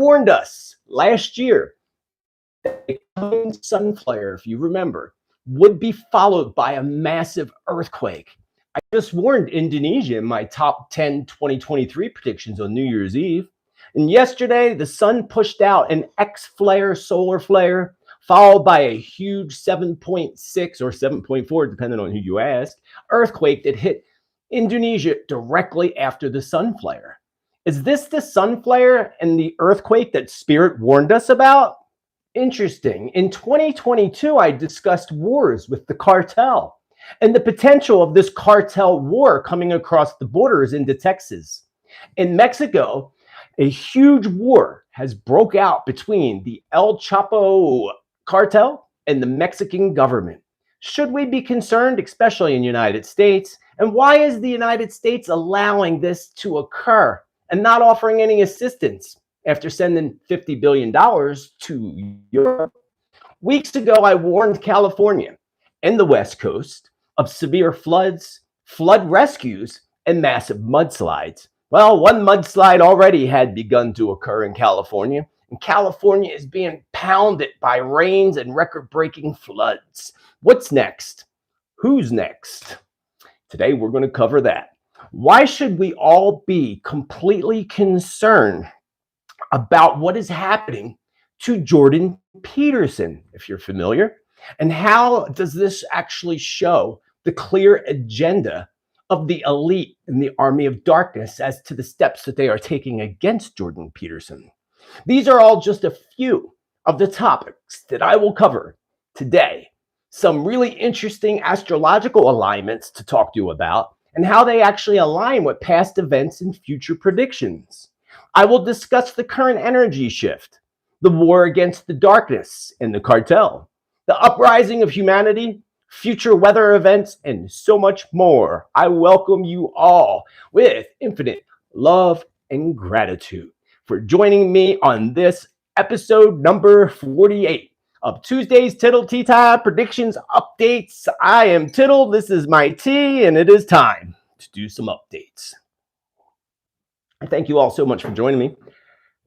warned us last year that the coming sun flare, if you remember, would be followed by a massive earthquake. I just warned Indonesia in my top 10 2023 predictions on New Year's Eve. And yesterday, the sun pushed out an X flare, solar flare, followed by a huge 7.6 or 7.4, depending on who you ask, earthquake that hit Indonesia directly after the sun flare. Is this the sun flare and the earthquake that Spirit warned us about? Interesting. In 2022, I discussed wars with the cartel and the potential of this cartel war coming across the borders into Texas. In Mexico, a huge war has broke out between the El Chapo cartel and the Mexican government. Should we be concerned, especially in the United States? And why is the United States allowing this to occur and not offering any assistance after sending $50 billion to Europe? Weeks ago, I warned California and the West Coast of severe floods, flood rescues, and massive mudslides. Well, one mudslide already had begun to occur in California, and California is being pounded by rains and record-breaking floods. What's next? Who's next? Today, we're going to cover that. Why should we all be completely concerned about what is happening to Jordan Peterson, if you're familiar? And how does this actually show the clear agenda of the elite in the army of darkness as to the steps that they are taking against Jordan Peterson? These are all just a few of the topics that I will cover today. Some really interesting astrological alignments to talk to you about and how they actually align with past events and future predictions. I will discuss the current energy shift, the war against the darkness and the cartel, the uprising of humanity, future weather events, and so much more. I welcome you all with infinite love and gratitude for joining me on this episode number 48 of Tuesday's Tittle Tea Time Predictions Updates. I am Tittle, this is my tea, and it is time to do some updates. I thank you all so much for joining me.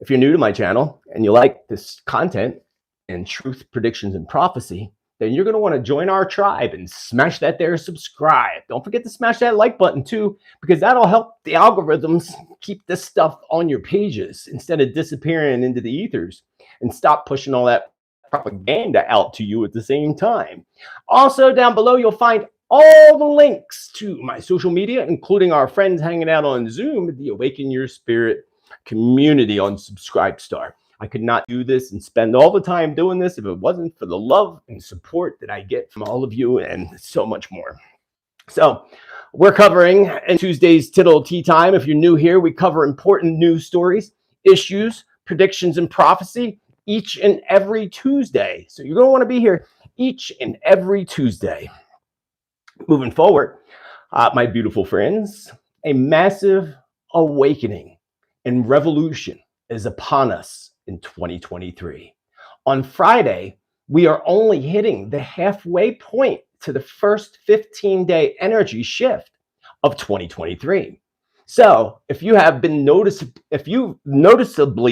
If you're new to my channel and you like this content and truth, predictions, and prophecy, then you're going to want to join our tribe and smash that there subscribe. Don't forget to smash that like button too, because that'll help the algorithms keep this stuff on your pages instead of disappearing into the ethers, and stop pushing all that propaganda out to you at the same time. Also, down below, you'll find all the links to my social media, including our friends hanging out on Zoom, the Awaken Your Spirit community on Subscribestar. I could not do this and spend all the time doing this if it wasn't for the love and support that I get from all of you and so much more. So we're covering in Tuesday's Tittle Tea Time. If you're new here, we cover important news stories, issues, predictions, and prophecy each and every Tuesday. So you're going to want to be here each and every Tuesday. Moving forward, my beautiful friends, a massive awakening and revolution is upon us in 2023. On Friday, we are only hitting the halfway point to the first 15-day energy shift of 2023. So if you have been noticeably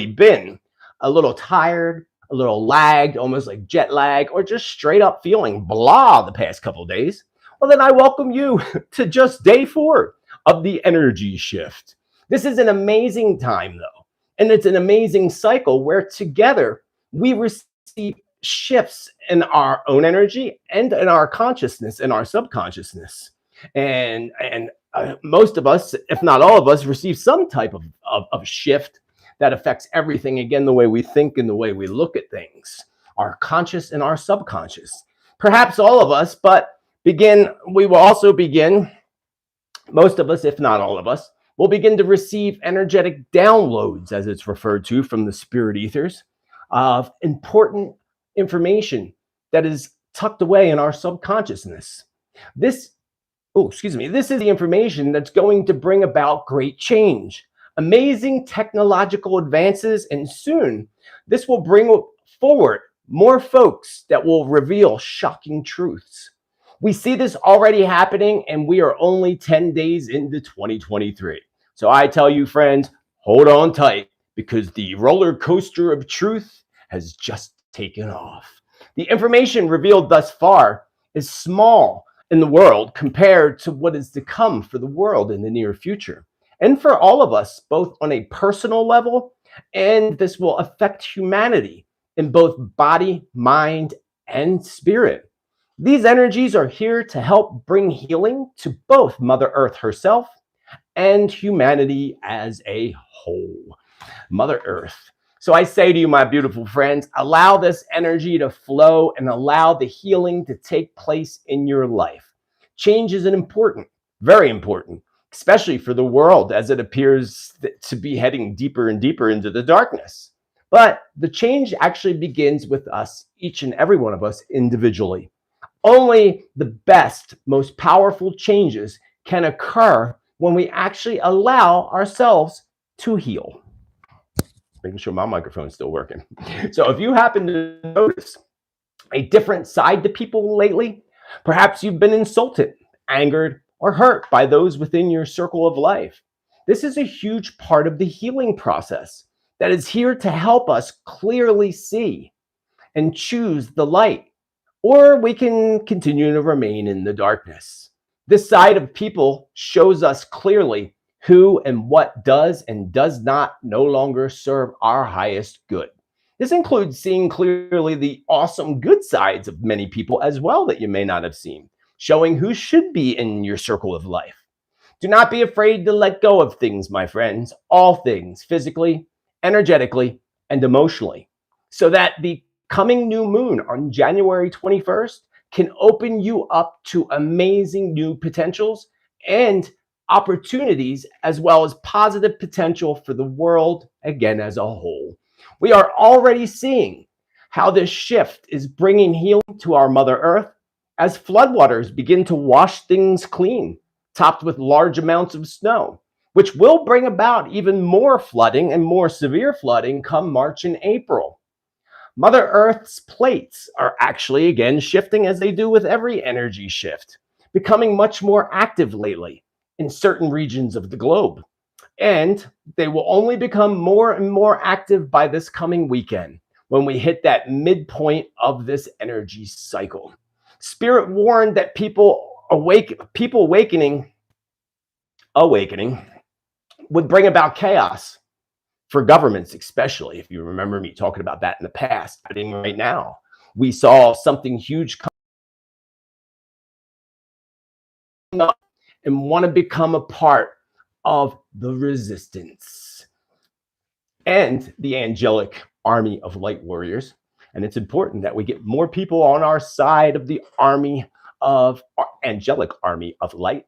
been a little tired, a little lagged, almost like jet lag, or just straight up feeling blah the past couple of days, well, then I welcome you to just day 4 of the energy shift. This is an amazing time, though, and it's an amazing cycle where together we receive shifts in our own energy and in our consciousness and our subconsciousness. And most of us, if not all of us, receive some type of shift that affects everything, again, the way we think and the way we look at things, our conscious and our subconscious. Perhaps all of us, but we will also begin, most of us, if not all of us, will begin to receive energetic downloads, as it's referred to, from the spirit ethers, of important information that is tucked away in our subconsciousness. This is the information that's going to bring about great change, amazing technological advances, and soon this will bring forward more folks that will reveal shocking truths. We see this already happening, and we are only 10 days into 2023. So I tell you, friends, hold on tight, because the roller coaster of truth has just taken off. The information revealed thus far is small in the world compared to what is to come for the world in the near future, and for all of us, both on a personal level, and this will affect humanity in both body, mind, and spirit. These energies are here to help bring healing to both Mother Earth herself and humanity as a whole. Mother Earth. So I say to you, my beautiful friends, allow this energy to flow and allow the healing to take place in your life. Change is important, very important, especially for the world as it appears to be heading deeper and deeper into the darkness. But the change actually begins with us, each and every one of us individually. Only the best, most powerful changes can occur when we actually allow ourselves to heal. Making sure my microphone's still working. So if you happen to notice a different side to people lately, perhaps you've been insulted, angered, or hurt by those within your circle of life. This is a huge part of the healing process that is here to help us clearly see and choose the light, or we can continue to remain in the darkness. This side of people shows us clearly who and what does and does not no longer serve our highest good. This includes seeing clearly the awesome good sides of many people as well that you may not have seen, showing who should be in your circle of life. Do not be afraid to let go of things, my friends, all things, physically, energetically, and emotionally, so that the coming new moon on January 21st can open you up to amazing new potentials and opportunities, as well as positive potential for the world again as a whole. We are already seeing how this shift is bringing healing to our Mother Earth as floodwaters begin to wash things clean, topped with large amounts of snow, which will bring about even more flooding and more severe flooding come March and April. Mother Earth's plates are actually again shifting, as they do with every energy shift, becoming much more active lately in certain regions of the globe. And they will only become more and more active by this coming weekend when we hit that midpoint of this energy cycle. Spirit warned that people awakening would bring about chaos for governments, especially. If you remember me talking about that in the past, right now, we saw something huge come up and want to become a part of the resistance and the angelic army of light warriors. And it's important that we get more people on our side of the army of angelic army of light.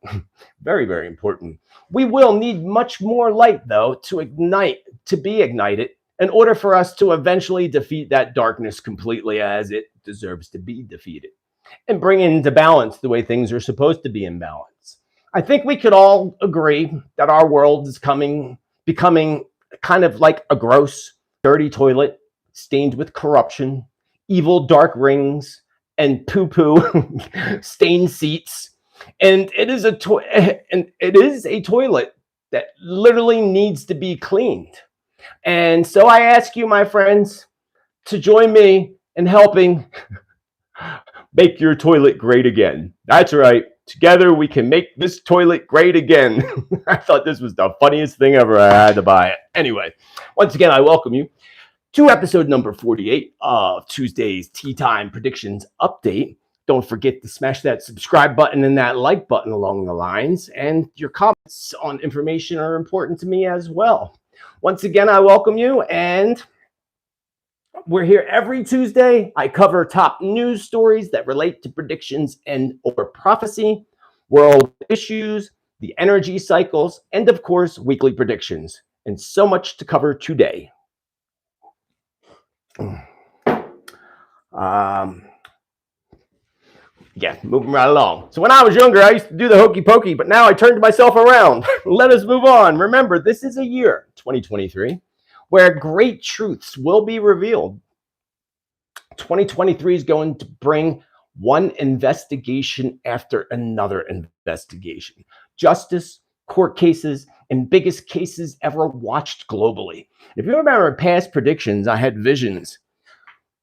Very, very important. We will need much more light, though, to be ignited in order for us to eventually defeat that darkness completely, as it deserves to be defeated, and bring into balance the way things are supposed to be in balance. I think we could all agree that our world is becoming kind of like a gross, dirty toilet stained with corruption, evil dark rings, and poo-poo stained seats. And it is a toilet that literally needs to be cleaned. And so I ask you, my friends, to join me in helping make your toilet great again. That's right. Together we can make this toilet great again. I thought this was the funniest thing ever. I had to buy it. Anyway, once again, I welcome you to episode number 48 of Tuesday's Tea Time Predictions Update. Don't forget to smash that subscribe button and that like button along the lines. And your comments on information are important to me as well. Once again, I welcome you, and we're here every Tuesday. I cover top news stories that relate to predictions and or prophecy, world issues, the energy cycles, and of course, weekly predictions, and so much to cover today. Yeah, moving right along. So when I was younger, I used to do the hokey pokey, but now I turned myself around. Let us move on. Remember, this is a year, 2023, where great truths will be revealed. 2023 is going to bring one investigation after another investigation. Justice, court cases, and biggest cases ever watched globally. If you remember past predictions, I had visions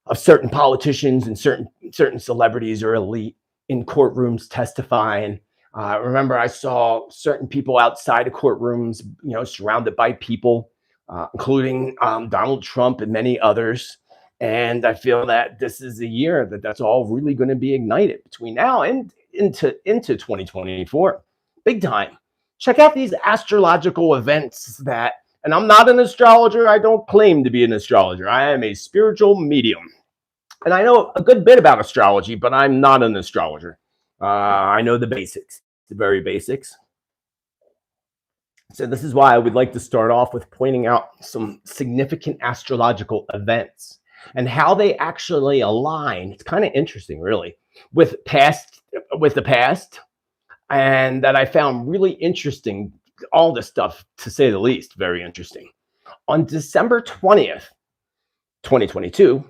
of certain politicians and certain celebrities or elite in courtrooms testifying. Remember, I saw certain people outside of courtrooms, surrounded by people, including Donald Trump and many others. And I feel that this is a year that's all really going to be ignited between now and into 2024. Big time. Check out these astrological events and I'm not an astrologer. I don't claim to be an astrologer. I am a spiritual medium. And I know a good bit about astrology, but I'm not an astrologer. I know the basics, the very basics. So this is why I would like to start off with pointing out some significant astrological events and how they actually align. It's kind of interesting, really, with the past, and that I found really interesting. All this stuff, to say the least, very interesting. On December 20th, 2022,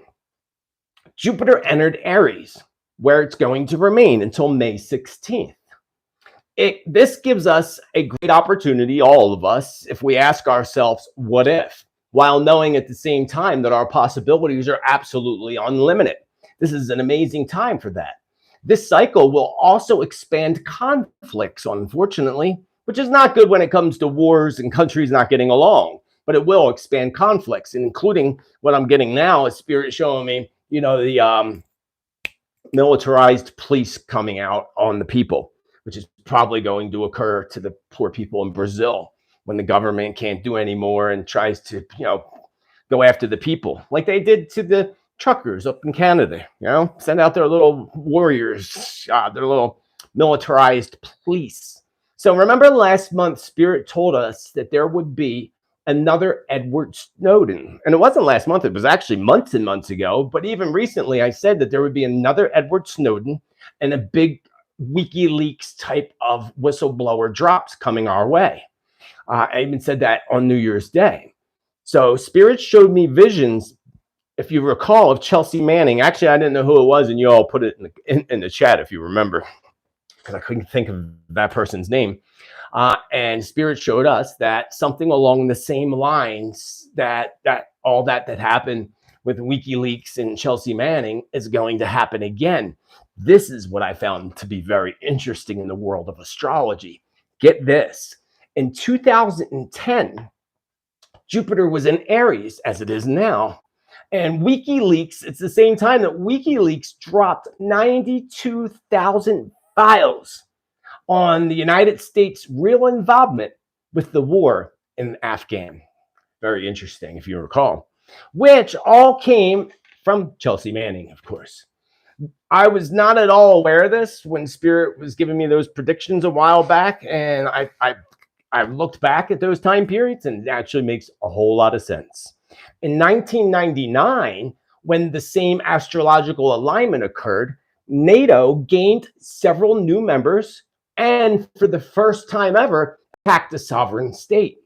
Jupiter entered Aries, where it's going to remain until May 16th. This gives us a great opportunity, all of us, if we ask ourselves, what if? While knowing at the same time that our possibilities are absolutely unlimited. This is an amazing time for that. This cycle will also expand conflicts, unfortunately, which is not good when it comes to wars and countries not getting along, but it will expand conflicts, including what I'm getting now is Spirit showing me, the militarized police coming out on the people, which is probably going to occur to the poor people in Brazil when the government can't do anymore and tries to, go after the people like they did to the truckers up in Canada, send out their little warriors, their little militarized police. So remember last month, Spirit told us that there would be another Edward Snowden. And it wasn't last month, it was actually months and months ago. But even recently, I said that there would be another Edward Snowden and a big WikiLeaks type of whistleblower drops coming our way. I even said that on New Year's Day. So Spirit showed me visions, if you recall, of Chelsea Manning. Actually, I didn't know who it was, and you all put it in the chat if you remember, because I couldn't think of that person's name. And Spirit showed us that something along the same lines that all that happened with WikiLeaks and Chelsea Manning is going to happen again. This is what I found to be very interesting in the world of astrology. Get this. In 2010, Jupiter was in Aries, as it is now. And WikiLeaks, it's the same time that WikiLeaks dropped 92,000 files on the United States' real involvement with the war in Afghan. Very interesting, if you recall, which all came from Chelsea Manning, of course. I was not at all aware of this when Spirit was giving me those predictions a while back, and I looked back at those time periods, and it actually makes a whole lot of sense. In 1999, when the same astrological alignment occurred, NATO gained several new members and for the first time ever, attacked a sovereign state.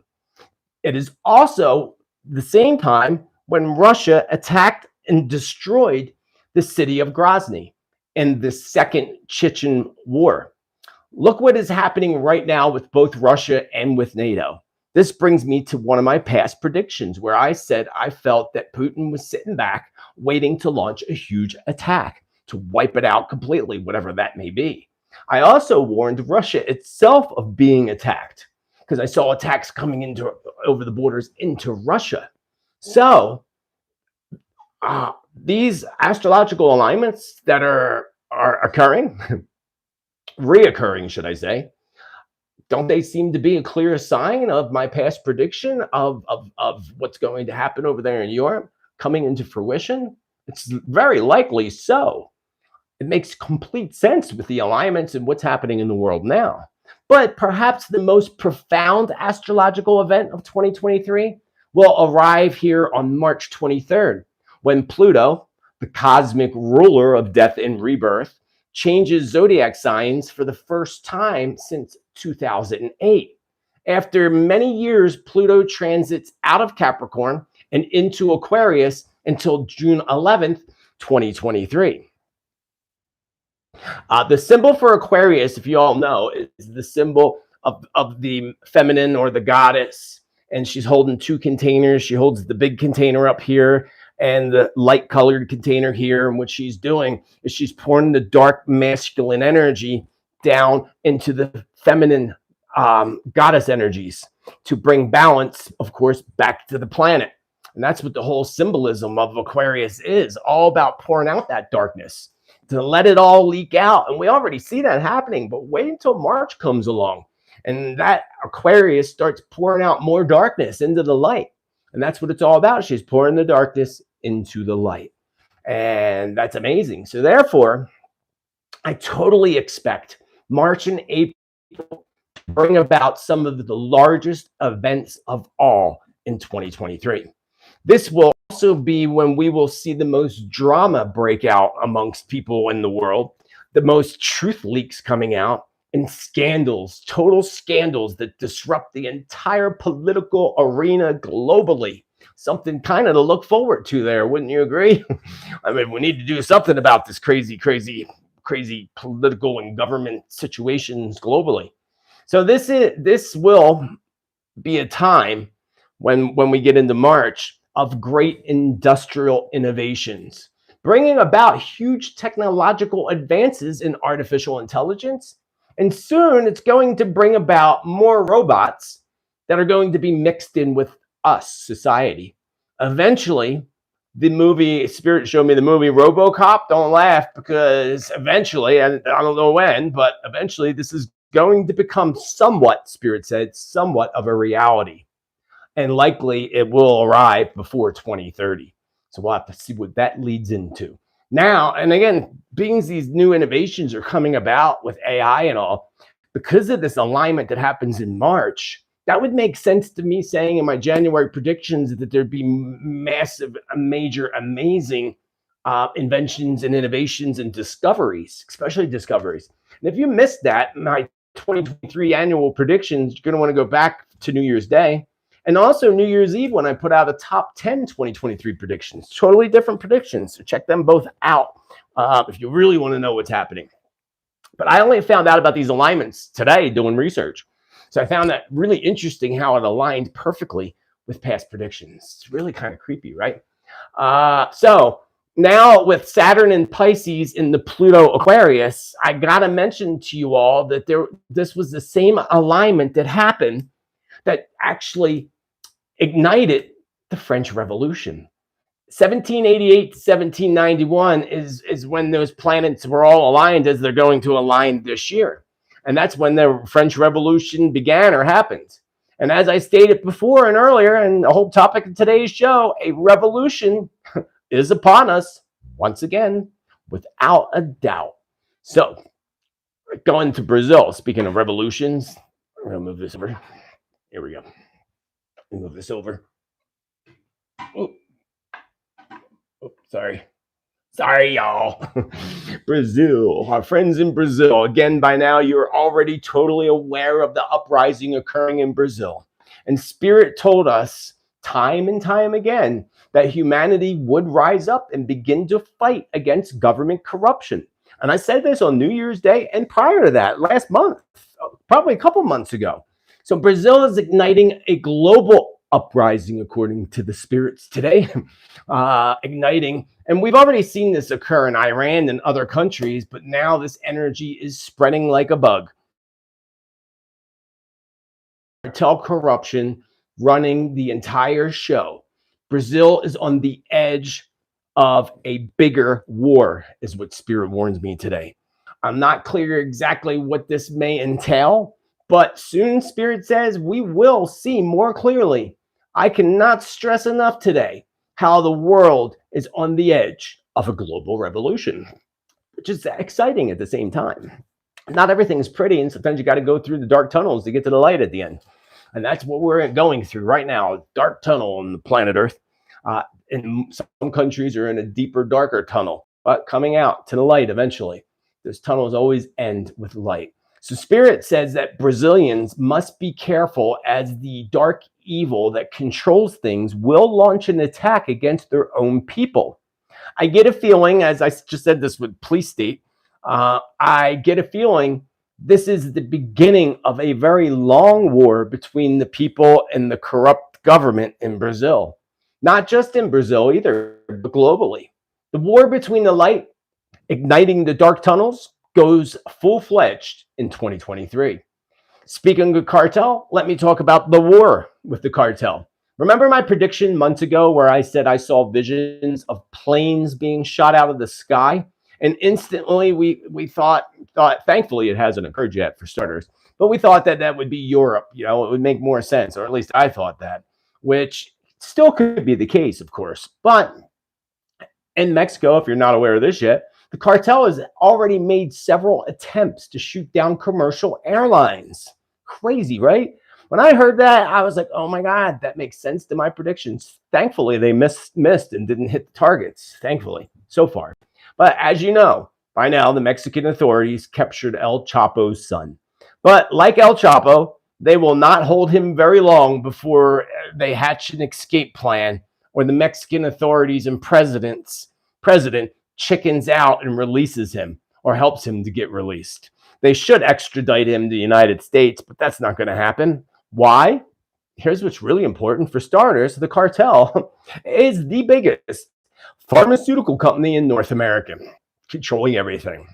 It is also the same time when Russia attacked and destroyed the city of Grozny in the Second Chechen War. Look what is happening right now with both Russia and with NATO. This brings me to one of my past predictions where I said I felt that Putin was sitting back waiting to launch a huge attack to wipe it out completely, whatever that may be. I also warned Russia itself of being attacked because I saw attacks coming over the borders into Russia. So these astrological alignments that are occurring, reoccurring, should I say, don't they seem to be a clear sign of my past prediction of what's going to happen over there in Europe coming into fruition? It's very likely so. It makes complete sense with the alignments and what's happening in the world now. But perhaps the most profound astrological event of 2023 will arrive here on March 23rd, when Pluto, the cosmic ruler of death and rebirth, changes zodiac signs for the first time since 2008. After many years, Pluto transits out of Capricorn and into Aquarius until June 11th, 2023. The symbol for Aquarius, if you all know, is the symbol of the feminine or the goddess, and she's holding two containers. She holds the big container up here and the light colored container here. And what she's doing is she's pouring the dark masculine energy down into the feminine goddess energies to bring balance, of course, back to the planet. And that's what the whole symbolism of Aquarius is, all about pouring out that darkness, to let it all leak out. And we already see that happening, but wait until March comes along and that Aquarius starts pouring out more darkness into the light. And that's what it's all about. She's pouring the darkness into the light. And that's amazing. So therefore, I totally expect March and April to bring about some of the largest events of all in 2023. This will also be when we will see the most drama break out amongst people in the world, the most truth leaks coming out, and scandals, total scandals that disrupt the entire political arena globally. Something kind of to look forward to there, wouldn't you agree? I mean, we need to do something about this crazy political and government situations globally. So this will be a time when we get into March of great industrial innovations, bringing about huge technological advances in artificial intelligence. And soon it's going to bring about more robots that are going to be mixed in with us, society. Eventually, the movie, Spirit showed me the movie RoboCop. Don't laugh, because eventually, and I don't know when, but eventually this is going to become somewhat, Spirit said, somewhat of a reality. And likely it will arrive before 2030. So we'll have to see what that leads into. Now, and again, being these new innovations are coming about with AI and all, because of this alignment that happens in March, that would make sense to me saying in my January predictions that there'd be massive, major, amazing inventions and innovations and discoveries, especially discoveries. And if you missed that, my 2023 annual predictions, you're going to want to go back to New Year's Day. And also New Year's Eve, when I put out a top 10 2023 predictions, totally different predictions. So check them both out if you really want to know what's happening. But I only found out about these alignments today doing research. So I found that really interesting how it aligned perfectly with past predictions. It's really kind of creepy, right? So now with Saturn and Pisces in the Pluto Aquarius, I got to mention to you all that this was the same alignment that happened that actually ignited the French Revolution. 1788 to 1791 is when those planets were all aligned as they're going to align this year. And that's when the French Revolution began or happened. And as I stated before and earlier, and the whole topic of today's show, a revolution is upon us once again, without a doubt. So going to Brazil, speaking of revolutions, I'm going to move this over. Here we go. Move this over. Oh, sorry, y'all. Brazil, our friends in Brazil. Again, by now you're already totally aware of the uprising occurring in Brazil. And Spirit told us time and time again that humanity would rise up and begin to fight against government corruption. And I said this on New Year's Day and prior to that, last month, probably a couple months ago. So Brazil is igniting a global uprising, according to the spirits today, igniting. And we've already seen this occur in Iran and other countries, but now this energy is spreading like a bug. Cartel corruption running the entire show. Brazil is on the edge of a bigger war, is what Spirit warns me today. I'm not clear exactly what this may entail, but soon Spirit says we will see more clearly. I cannot stress enough today how the world is on the edge of a global revolution, which is exciting at the same time. Not everything is pretty, and sometimes you got to go through the dark tunnels to get to the light at the end. And that's what we're going through right now, a dark tunnel on the planet Earth. In some countries are in a deeper, darker tunnel, but coming out to the light eventually. Those tunnels always end with light. So Spirit says that Brazilians must be careful, as the dark evil that controls things will launch an attack against their own people. I get a feeling, as I just said this with police state, I get a feeling This is the beginning of a very long war between the people and the corrupt government in Brazil. Not just in Brazil either, but globally. The war between the light igniting the dark tunnels goes full-fledged in 2023. Speaking of cartel, let me talk about the war with the cartel. Remember my prediction months ago where I said I saw visions of planes being shot out of the sky? And instantly we thought, thankfully it hasn't occurred yet for starters, but we thought that that would be Europe. You know, it would make more sense, or at least I thought that, which still could be the case, of course. But in Mexico, if you're not aware of this yet, the cartel has already made several attempts to shoot down commercial airlines. Crazy, right? When I heard that, I was like, oh my God, that makes sense to my predictions. Thankfully, they missed and didn't hit the targets, thankfully, so far. But as you know, by now, the Mexican authorities captured El Chapo's son. But like El Chapo, they will not hold him very long before they hatch an escape plan, or the Mexican authorities and president chickens out and releases him, or helps him to get released. They should extradite him to the United States, but that's not going to happen. Why? Here's what's really important. For starters, the cartel is the biggest pharmaceutical company in North America, controlling everything.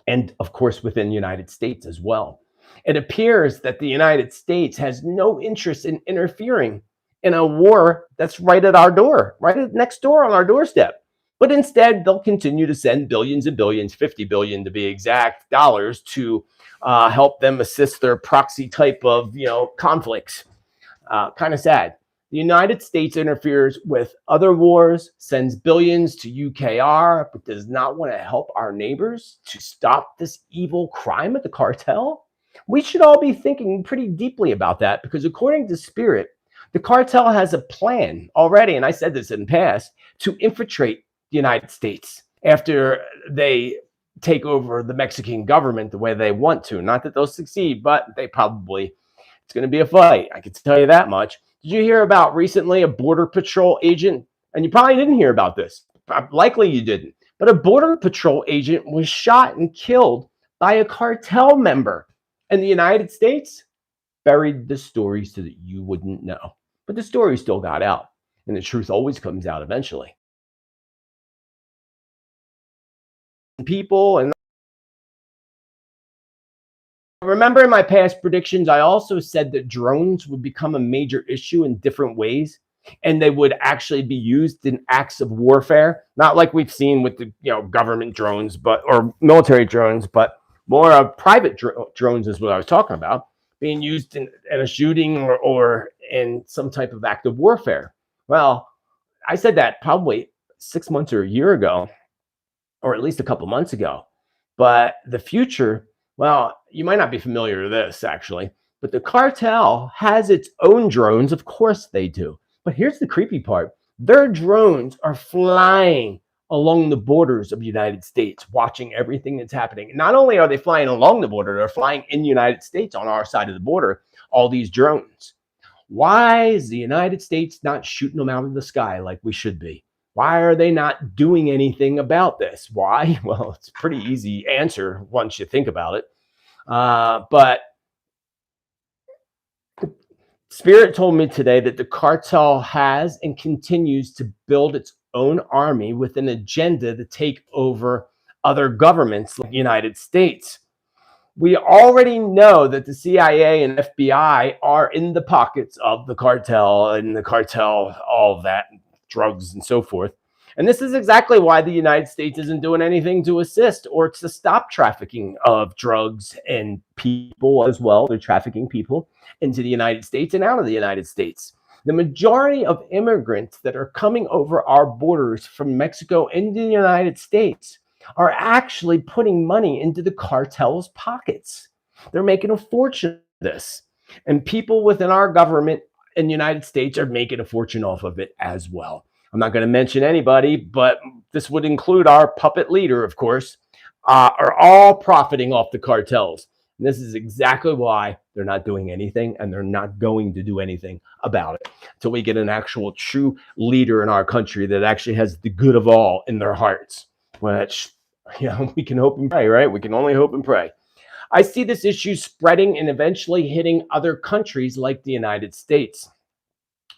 And of course, within the United States as well. It appears that the United States has no interest in interfering in a war that's right at our door, right next door on our doorstep. But instead, they'll continue to send billions and billions, 50 billion to be exact, dollars to help them assist their proxy type of, conflicts. Kind of sad. The United States interferes with other wars, sends billions to UKR, but does not want to help our neighbors to stop this evil crime at the cartel. We should all be thinking pretty deeply about that, because according to Spirit, the cartel has a plan already, and I said this in the past, to infiltrate the United States after they take over the Mexican government the way they want to. Not that they'll succeed, but it's going to be a fight. I can tell you that much. Did you hear about recently a Border Patrol agent? And you probably didn't hear about this. Likely you didn't. But a Border Patrol agent was shot and killed by a cartel member. And the United States buried the story so that you wouldn't know. But the story still got out. And the truth always comes out eventually. People, and remember in my past predictions, I also said that drones would become a major issue in different ways, and they would actually be used in acts of warfare, not like we've seen with the government drones, or military drones, but more of private drones is what I was talking about, being used in a shooting or in some type of act of warfare. Well, I said that probably 6 months or a year ago, or at least a couple months ago. But the future, well, you might not be familiar with this actually, but the cartel has its own drones. Of course they do. But here's the creepy part. Their drones are flying along the borders of the United States, watching everything that's happening. Not only are they flying along the border, they're flying in the United States on our side of the border, all these drones. Why is the United States not shooting them out of the sky like we should be? Why are they not doing anything about this? Why? Well, it's a pretty easy answer once you think about it. But Spirit told me today that the cartel has and continues to build its own army with an agenda to take over other governments like the United States. We already know that the CIA and FBI are in the pockets of the cartel, all of that, drugs and so forth. And this is exactly why the United States isn't doing anything to assist or to stop trafficking of drugs and people as well. They're trafficking people into the United States and out of the United States. The majority of immigrants that are coming over our borders from Mexico into the United States are actually putting money into the cartel's pockets. They're making a fortune of this. And people within our government in the United States are making a fortune off of it as well. I'm not going to mention anybody, but this would include our puppet leader, of course, are all profiting off the cartels. And this is exactly why they're not doing anything, and they're not going to do anything about it until we get an actual true leader in our country that actually has the good of all in their hearts, which we can hope and pray, right? We can only hope and pray. I see this issue spreading and eventually hitting other countries like the United States,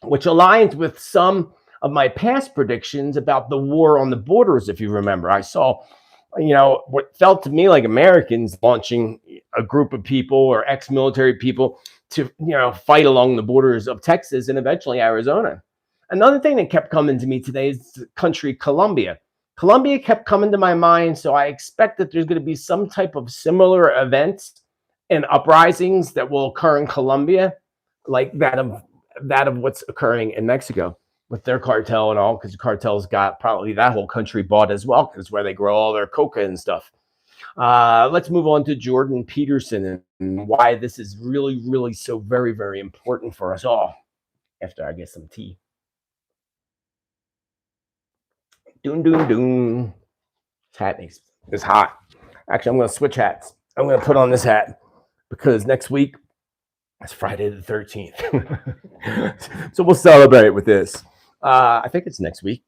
which aligns with some of my past predictions about the war on the borders. If you remember, I saw, what felt to me like Americans launching a group of people or ex-military people to, fight along the borders of Texas and eventually Arizona. Another thing that kept coming to me today is the country Colombia. Colombia kept coming to my mind, so I expect that there's going to be some type of similar events and uprisings that will occur in Colombia, like that of what's occurring in Mexico with their cartel and all, because the cartel's got probably that whole country bought as well, because where they grow all their coca and stuff. Let's move on to Jordan Peterson and why this is really, really so very, very important for us all. After I get some tea. Doon, doon, doon. This hat is hot. Actually, I'm going to switch hats. I'm going to put on this hat because next week it's Friday the 13th. So we'll celebrate with this. I think it's next week,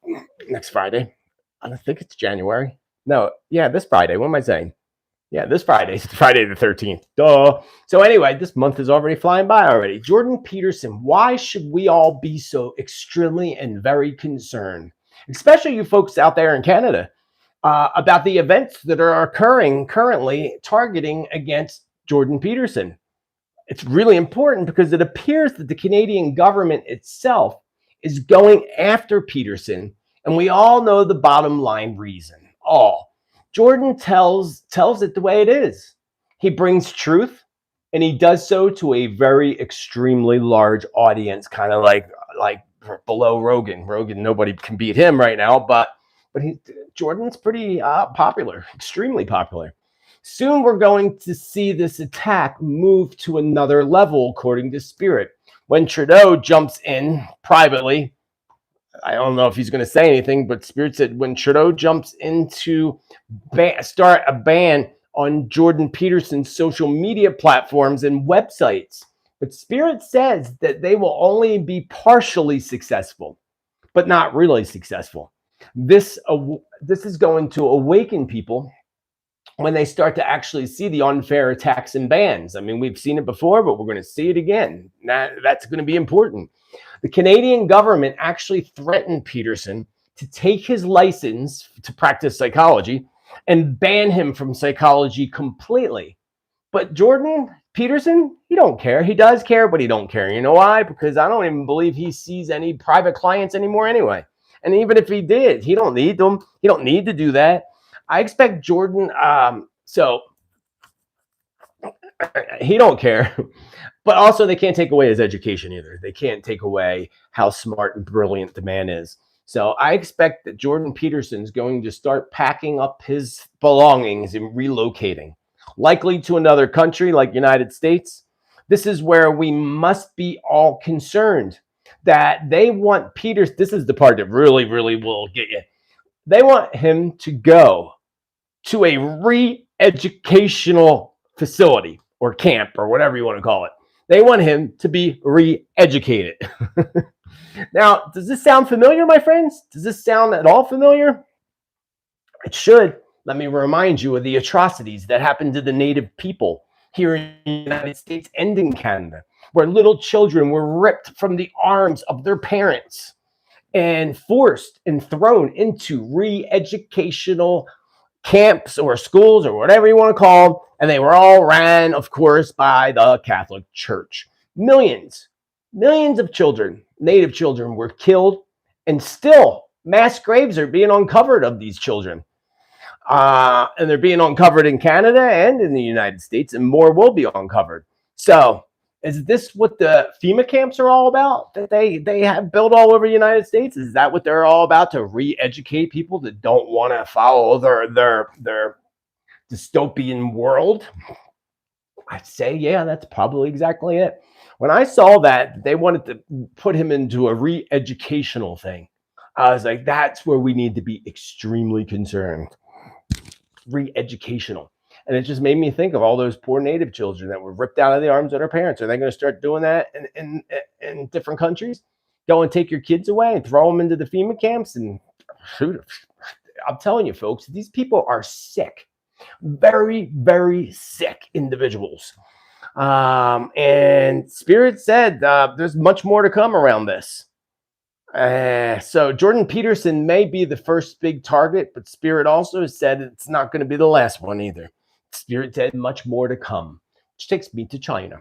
next Friday. I don't think it's January. No, yeah, this Friday. What am I saying? Yeah, this Friday. It's Friday the 13th. Duh. So anyway, this month is already flying by already. Jordan Peterson, why should we all be so extremely and very concerned, especially you folks out there in Canada, about the events that are occurring currently targeting against Jordan Peterson? It's really important because it appears that the Canadian government itself is going after Peterson, and we all know the bottom line reason. Jordan tells it the way it is. He brings truth, and he does so to a very extremely large audience, kind of like below Rogan. Rogan, nobody can beat him right now, but Jordan's pretty popular, extremely popular. Soon we're going to see this attack move to another level, according to Spirit. When Trudeau jumps in privately, I don't know if he's going to say anything, but Spirit said when Trudeau jumps in to start a ban on Jordan Peterson's social media platforms and websites. But Spirit says that they will only be partially successful, but not really successful. This is going to awaken people when they start to actually see the unfair attacks and bans. I mean, we've seen it before, but we're going to see it again. That's going to be important. The Canadian government actually threatened Peterson to take his license to practice psychology and ban him from psychology completely. But Jordan Peterson, he don't care. He does care, but he don't care. You know why? Because I don't even believe he sees any private clients anymore anyway. And even if he did, he don't need them. He don't need to do that. I expect Jordan, so he don't care. But also they can't take away his education either. They can't take away how smart and brilliant the man is. So I expect that Jordan Peterson is going to start packing up his belongings and relocating, likely to another country like United States. This is where we must be all concerned that they want Peterson. This is the part that really, really will get you. They want him to go to a re-educational facility or camp or whatever you want to call it. They want him to be re-educated. Now, does this sound familiar, my friends? Does this sound at all familiar? It should. Let me remind you of the atrocities that happened to the native people here in the United States and in Canada, where little children were ripped from the arms of their parents and forced and thrown into re-educational camps or schools or whatever you want to call them. And they were all ran, of course, by the Catholic Church. Millions of children, native children, were killed, and still mass graves are being uncovered of these children. And they're being uncovered in Canada and in the United States, and more will be uncovered. So is this what the FEMA camps are all about that they have built all over the United States? Is that what they're all about, to re-educate people that don't want to follow their dystopian world? I'd say, yeah, that's probably exactly it. When I saw that they wanted to put him into a re-educational thing, I was like, that's where we need to be extremely concerned. Re-educational. And it just made me think of all those poor native children that were ripped out of the arms of their parents. Are they going to start doing that in different countries? Go and take your kids away and throw them into the FEMA camps? And shoot, I'm telling you, folks, these people are sick. very, very sick individuals. And Spirit said there's much more to come around this. So Jordan Peterson may be the first big target, but Spirit also said it's not going to be the last one either. Spirit said much more to come, which takes me to China.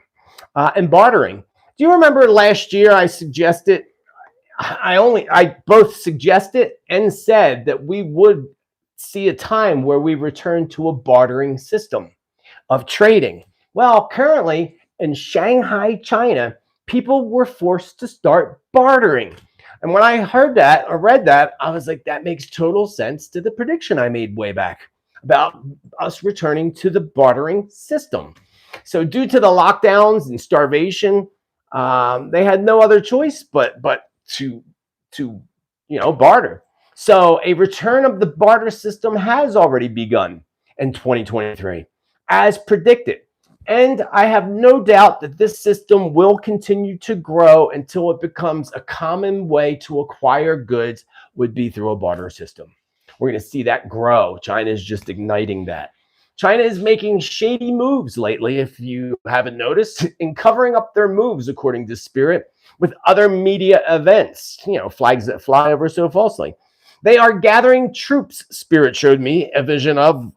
And bartering. Do you remember last year I suggested, I both suggested and said that we would see a time where we return to a bartering system of trading? Well, currently in Shanghai, China, people were forced to start bartering. And when I heard that or read that, I was like, that makes total sense to the prediction I made way back about us returning to the bartering system. So due to the lockdowns and starvation, they had no other choice but to barter. So a return of the barter system has already begun in 2023, as predicted. And I have no doubt that this system will continue to grow until it becomes a common way to acquire goods would be through a barter system. We're going to see that grow. China is just igniting that. China is making shady moves lately, if you haven't noticed, in covering up their moves, according to Spirit, with other media events, flags that fly ever so falsely. They are gathering troops, Spirit showed me a vision of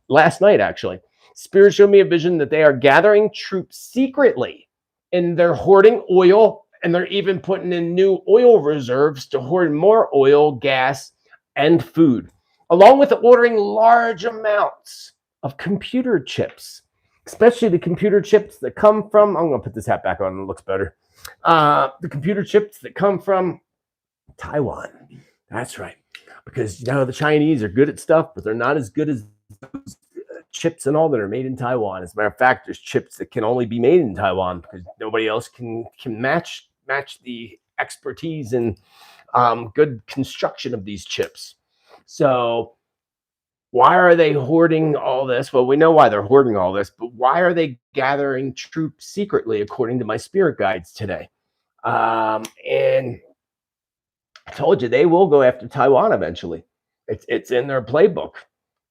last night, actually. Spirit showed me a vision that they are gathering troops secretly, and they're hoarding oil, and they're even putting in new oil reserves to hoard more oil, gas, and food, along with ordering large amounts of computer chips, especially the computer chips that come from, I'm going to put this hat back on, it looks better. The computer chips that come from Taiwan. That's right. Because the Chinese are good at stuff, but they're not as good as those chips and all that are made in Taiwan. As a matter of fact, there's chips that can only be made in Taiwan because nobody else can match the expertise and good construction of these chips. So why are they hoarding all this? Well, we know why they're hoarding all this, but why are they gathering troops secretly, according to my spirit guides today? And I told you they will go after Taiwan eventually. It's in their playbook.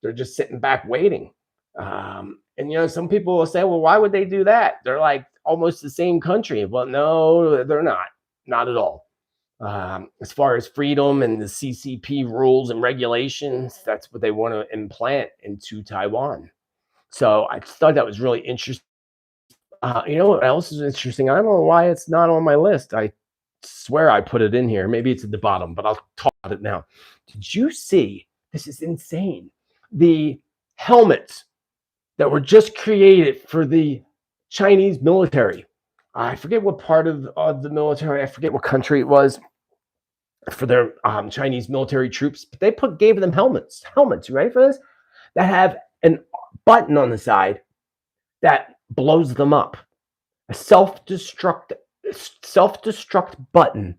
They're just sitting back waiting. And some people will say, well, why would they do that? They're like almost the same country. Well, no, they're not at all. As far as freedom and the CCP rules and regulations, that's what they want to implant into Taiwan. So I thought that was really interesting. You know what else is interesting? I don't know why it's not on my list. I swear I put it in here. Maybe it's at the bottom, but I'll talk about it now. Did you see? This is insane. The helmets that were just created for the Chinese military. I forget what part of the military, I forget what country it was, for their Chinese military troops, but they gave them helmets. You ready for this? That have a button on the side that blows them up. A self-destruct button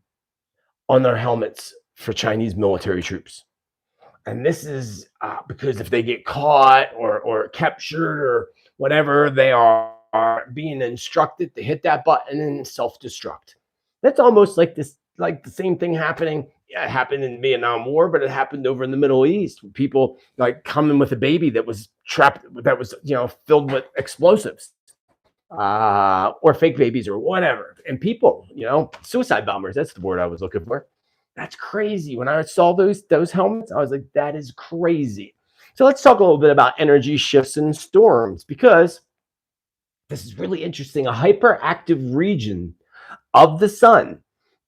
on their helmets for Chinese military troops. And this is because if they get caught or captured or whatever, they are being instructed to hit that button and self-destruct. That's almost like this, like the same thing happening. Yeah, it happened in Vietnam War, but it happened over in the Middle East. People like coming with a baby that was trapped, that was filled with explosives, or fake babies or whatever. And people, suicide bombers. That's the word I was looking for. That's crazy. When I saw those helmets, I was like, that is crazy. So let's talk a little bit about energy shifts and storms, because this is really interesting. A hyperactive region of the sun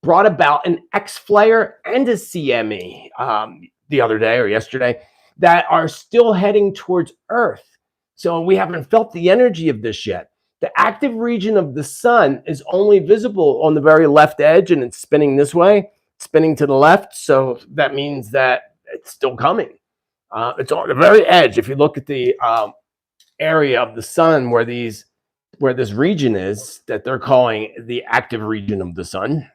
brought about an X-flare and a CME the other day or yesterday that are still heading towards Earth. So we haven't felt the energy of this yet. The active region of the sun is only visible on the very left edge, and it's spinning this way, spinning to the left. So that means that it's still coming. It's on the very edge. If you look at the area of the sun where this region is, that they're calling the active region of the sun.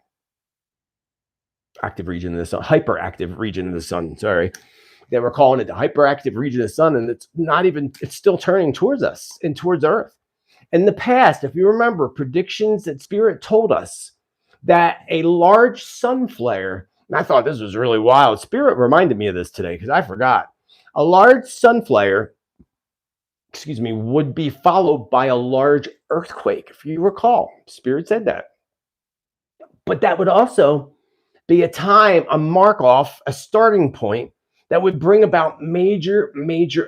Active region of the sun, hyperactive region of the sun. Sorry. They were calling it the hyperactive region of the sun, and it's still turning towards us and towards Earth. In the past, if you remember, predictions that Spirit told us that a large sun flare, and I thought this was really wild. Spirit reminded me of this today because I forgot. A large sun flare would be followed by a large earthquake. If you recall, Spirit said that. But that would also be a mark off, a starting point that would bring about major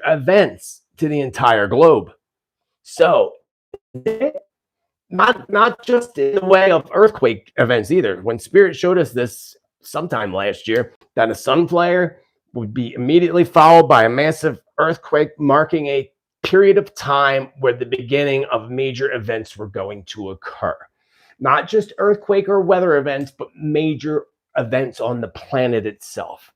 events to the entire globe. So not just in the way of earthquake events either. When Spirit showed us this sometime last year, that a sun flare would be immediately followed by a massive earthquake, marking a period of time where the beginning of major events were going to occur. Not just earthquake or weather events, but major events on the planet itself.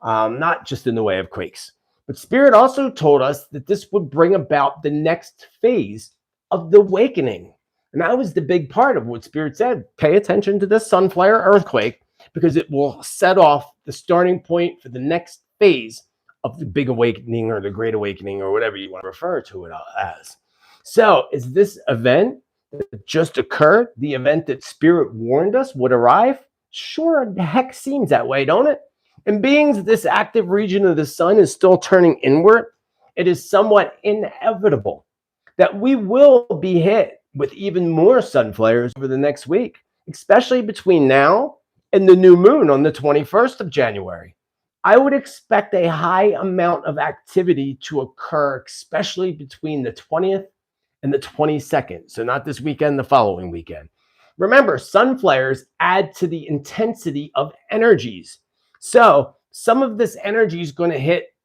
Not just in the way of quakes. But Spirit also told us that this would bring about the next phase of the awakening. And that was the big part of what Spirit said. Pay attention to this sun flare earthquake, because it will set off the starting point for the next phase of the big awakening or the great awakening or whatever you want to refer to it as. So is this event that just occurred the event that Spirit warned us would arrive? Sure, the heck seems that way, don't it? And being this active region of the sun is still turning inward, it is somewhat inevitable that we will be hit with even more sun flares over the next week, especially between now and the new moon on the 21st of January. I would expect a high amount of activity to occur, especially between the 20th and the 22nd. So not this weekend, the following weekend. Remember, sun flares add to the intensity of energies. So some of this energy is going to hit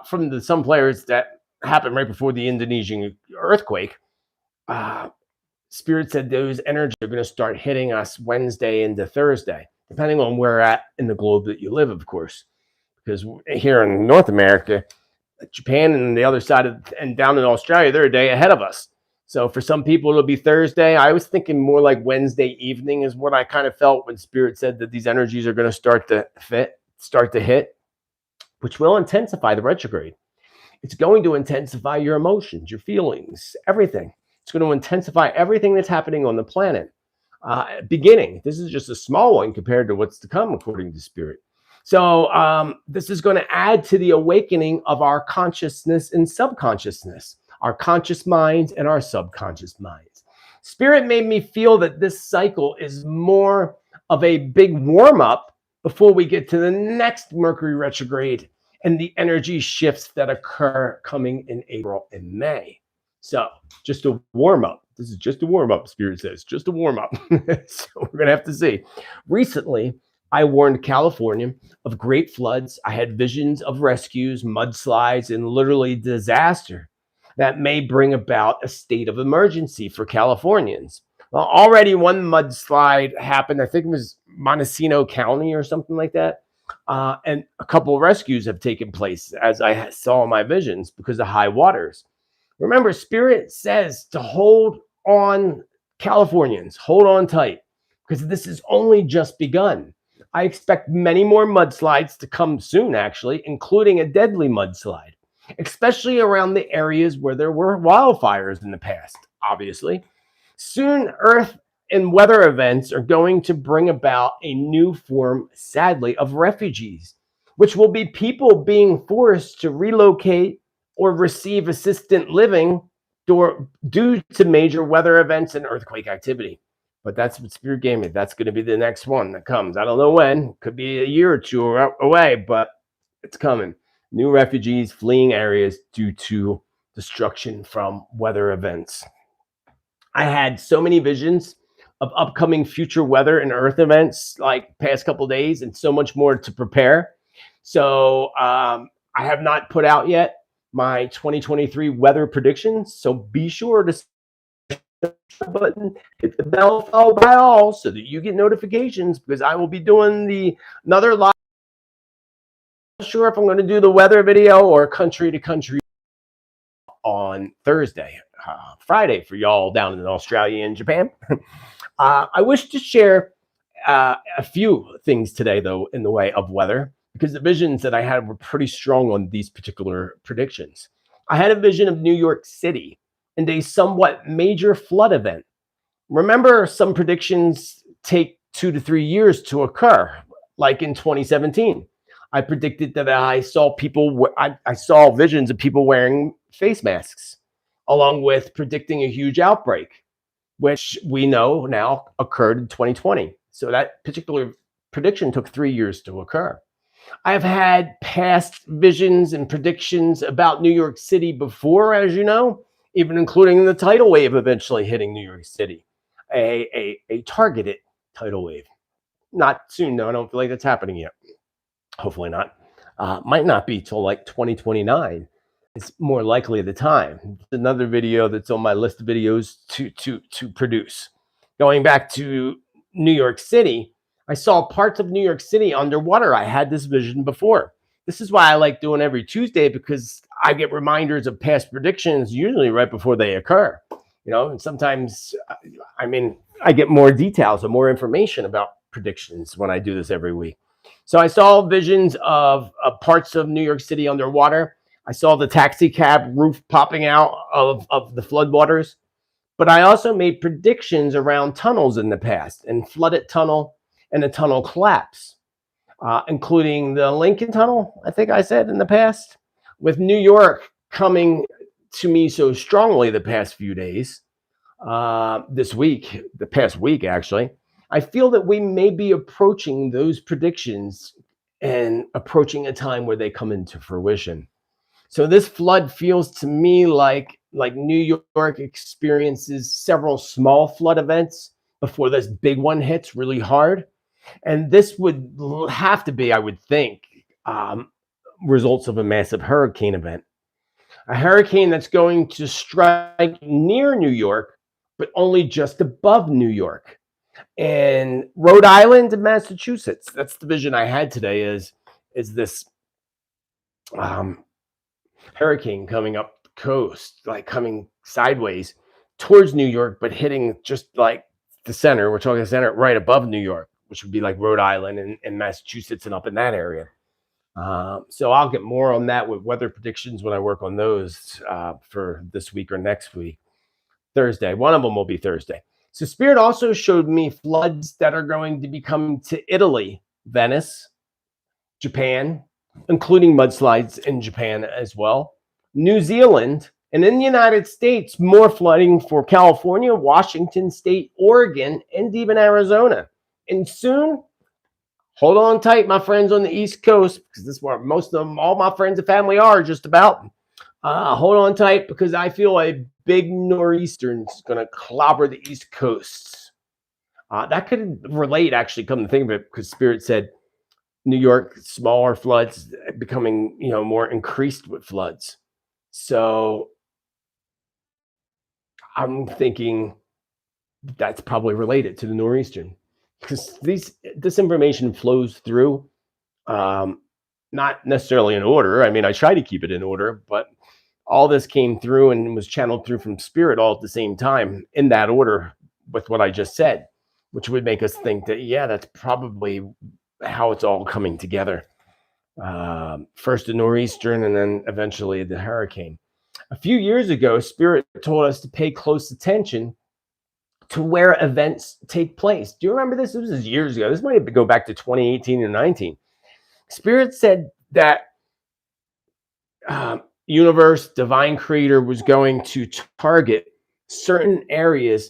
from the sun flares that happened right before the Indonesian earthquake. Spirit said those energies are going to start hitting us Wednesday into Thursday, depending on where at in the globe that you live, of course. Because here in North America, Japan and the other side and down in Australia, they're a day ahead of us. So for some people, it'll be Thursday. I was thinking more like Wednesday evening is what I kind of felt when Spirit said that these energies are going to start to hit, which will intensify the retrograde. It's going to intensify your emotions, your feelings, everything. It's going to intensify everything that's happening on the planet. This is just a small one compared to what's to come, according to Spirit. So this is going to add to the awakening of our consciousness and subconsciousness, our conscious minds and our subconscious minds. Spirit made me feel that this cycle is more of a big warm-up before we get to the next Mercury retrograde and the energy shifts that occur coming in April and May. So just a warm-up. This is just a warm-up, Spirit says, just a warm-up. So we're going to have to see. Recently, I warned California of great floods. I had visions of rescues, mudslides, and literally disaster that may bring about a state of emergency for Californians. Well, already one mudslide happened. I think it was Montesino County or something like that. And a couple of rescues have taken place, as I saw in my visions, because of high waters. Remember, Spirit says to hold on, Californians, hold on tight, because this has only just begun. I expect many more mudslides to come soon, actually, including a deadly mudslide, especially around the areas where there were wildfires in the past, obviously. Soon, earth and weather events are going to bring about a new form, sadly, of refugees, which will be people being forced to relocate or receive assisted living due to major weather events and earthquake activity. But that's what Spirit gave me. That's going to be the next one that comes. I don't know when. Could be a year or two away, but it's coming. New refugees fleeing areas due to destruction from weather events. I had so many visions of upcoming future weather and earth events like past couple of days, and so much more to prepare. So I have not put out yet my 2023 weather predictions. So be sure to button, hit the bell followed by all, so that you get notifications, because I will be doing another live. I'm not sure if I'm going to do the weather video or country to country on Thursday, Friday for y'all down in Australia and Japan. I wish to share a few things today, though, in the way of weather, because the visions that I had were pretty strong on these particular predictions. I had a vision of New York City and a somewhat major flood event. Remember, some predictions take 2 to 3 years to occur, like in 2017. I predicted that I saw visions of people wearing face masks. along with predicting a huge outbreak, which we know now occurred in 2020. So that particular prediction took 3 years to occur. I've had past visions and predictions about New York City before, as you know, even including the tidal wave eventually hitting New York City, a targeted tidal wave. Not soon, though. I don't feel like that's happening yet. Hopefully not. Might not be till like 2029. It's more likely the time. It's another video that's on my list of videos to produce. Going back to New York City, I saw parts of New York City underwater. I had this vision before. This is why I like doing every Tuesday, because I get reminders of past predictions usually right before they occur. You know, and sometimes, I mean, I get more details or more information about predictions when I do this every week. So I saw visions of parts of New York City underwater. I saw the taxi cab roof popping out of the floodwaters. But I also made predictions around tunnels in the past, and flooded tunnel and the tunnel collapse, including the Lincoln Tunnel, I think I said in the past, with New York coming to me so strongly the past few days, this week, the past week actually. I feel that we may be approaching those predictions and approaching a time where they come into fruition. So this flood feels to me like New York experiences several small flood events before this big one hits really hard. And this would have to be, I would think, results of a massive hurricane event. A hurricane that's going to strike near New York, but only just above New York. And Rhode Island and Massachusetts, that's the vision I had today, is this hurricane coming up the coast, like coming sideways towards New York, but hitting just like the center. We're talking the center right above New York, which would be like Rhode Island and Massachusetts and up in that area. So I'll get more on that with weather predictions when I work on those for this week or next week. Thursday. One of them will be Thursday. So Spirit also showed me floods that are going to be coming to Italy, Venice, Japan, including mudslides in Japan as well, New Zealand, and in the United States, more flooding for California, Washington State, Oregon, and even Arizona. And soon, hold on tight, my friends on the East Coast, because this is where most of them, all my friends and family are just about. Hold on tight, because I feel a big nor'easter is going to clobber the East Coast. That could relate, actually, come to think of it, because Spirit said New York, smaller floods becoming, more increased with floods. So I'm thinking that's probably related to the nor'easter, because this information flows through, not necessarily in order. I mean, I try to keep it in order, but all this came through and was channeled through from Spirit all at the same time in that order with what I just said, which would make us think that, yeah, that's probably how it's all coming together. First the nor'easter and then eventually the hurricane. A few years ago, Spirit told us to pay close attention to where events take place. Do you remember this? This was years ago. This might go back to 2018 or 19. Spirit said that universe, divine creator was going to target certain areas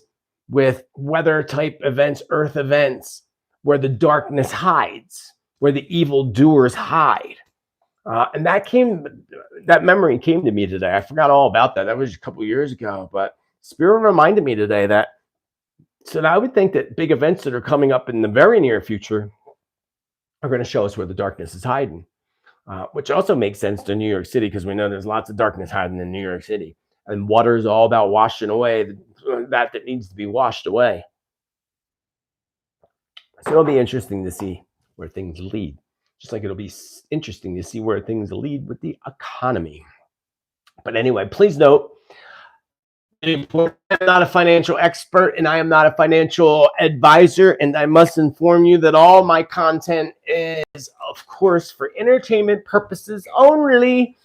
with weather type events, earth events, where the darkness hides, where the evil doers hide. And that memory came to me today. I forgot all about that. That was a couple of years ago, but Spirit reminded me today that, so I would think that big events that are coming up in the very near future are going to show us where the darkness is hiding. Which also makes sense to New York City, because we know there's lots of darkness hiding in New York City. And water is all about washing away that needs to be washed away. So it'll be interesting to see where things lead. Just like it'll be interesting to see where things lead with the economy. But anyway, please note, I'm not a financial expert and I am not a financial advisor, and I must inform you that all my content is, of course, for entertainment purposes only.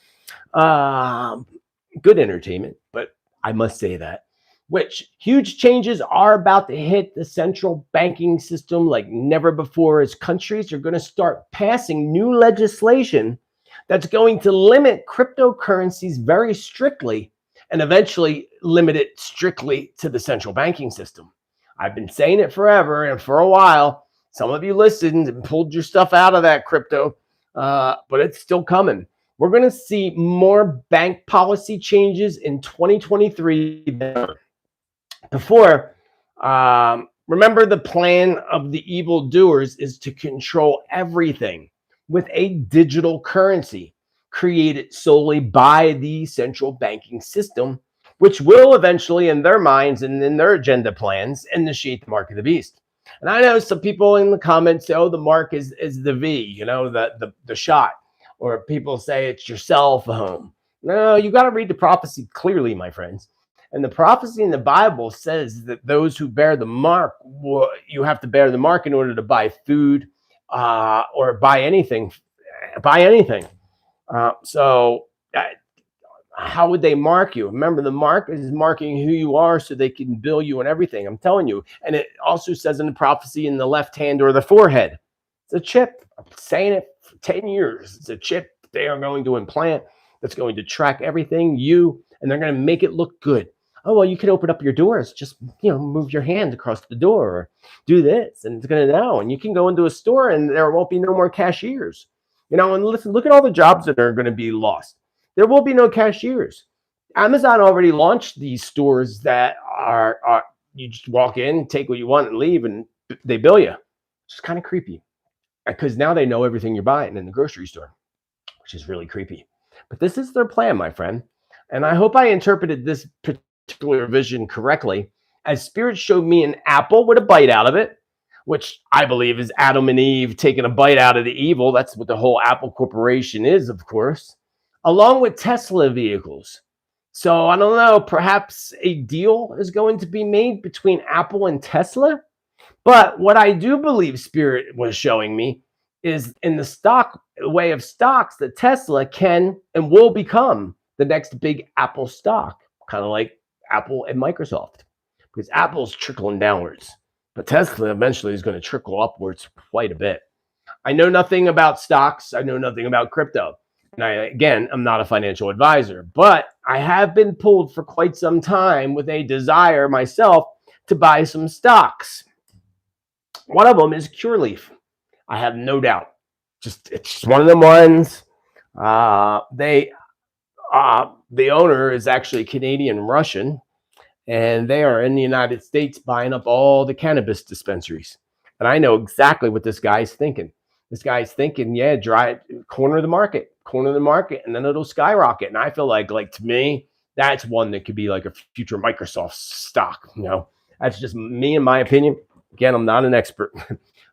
Good entertainment, but I must say that. Which huge changes are about to hit the central banking system like never before, as countries are going to start passing new legislation that's going to limit cryptocurrencies very strictly, and eventually limit it strictly to the central banking system. I've been saying it forever and for a while. Some of you listened and pulled your stuff out of that crypto, but it's still coming. We're going to see more bank policy changes in 2023 than before. Remember, the plan of the evildoers is to control everything with a digital currency created solely by the central banking system, which will eventually, in their minds and in their agenda plans, initiate the mark of the beast. And I know some people in the comments say, oh, the mark is the V, you know, the shot. Or people say it's your cell phone. No, you got to read the prophecy clearly, my friends. And the prophecy in the Bible says that those who bear the mark, you have to bear the mark in order to buy food or buy anything. So how would they mark you? Remember, the mark is marking who you are so they can bill you and everything. I'm telling you. And it also says in the prophecy in the left hand or the forehead. It's a chip. I'm saying it for 10 years. It's a chip they are going to implant that's going to track everything, and they're going to make it look good. Oh, well, you can open up your doors. Just, move your hand across the door or do this, and it's going to know. And you can go into a store and there won't be no more cashiers. And listen, look at all the jobs that are going to be lost. There will be no cashiers. Amazon already launched these stores that are you just walk in, take what you want and leave, and they bill you. It's kind of creepy because now they know everything you're buying in the grocery store, which is really creepy. But this is their plan, my friend. And I hope I interpreted this particular vision correctly, as Spirit showed me an apple with a bite out of it, which I believe is Adam and Eve taking a bite out of the evil. That's what the whole Apple Corporation is, of course, along with Tesla vehicles. So I don't know, perhaps a deal is going to be made between Apple and Tesla. But what I do believe Spirit was showing me is in the way of stocks that Tesla can and will become the next big Apple stock, kind of like Apple and Microsoft, because Apple's trickling downwards, but Tesla eventually is going to trickle upwards quite a bit. I know nothing about stocks. I know nothing about crypto. And I'm not a financial advisor, but I have been pulled for quite some time with a desire myself to buy some stocks. One of them is Cureleaf. I have no doubt. It's just one of them ones. The owner is actually Canadian Russian, and they are in the United States buying up all the cannabis dispensaries. And I know exactly what this guy's thinking. This guy's thinking, corner the market, and then it'll skyrocket. And I feel like to me, that's one that could be like a future Microsoft stock. That's just me and my opinion. Again, I'm not an expert,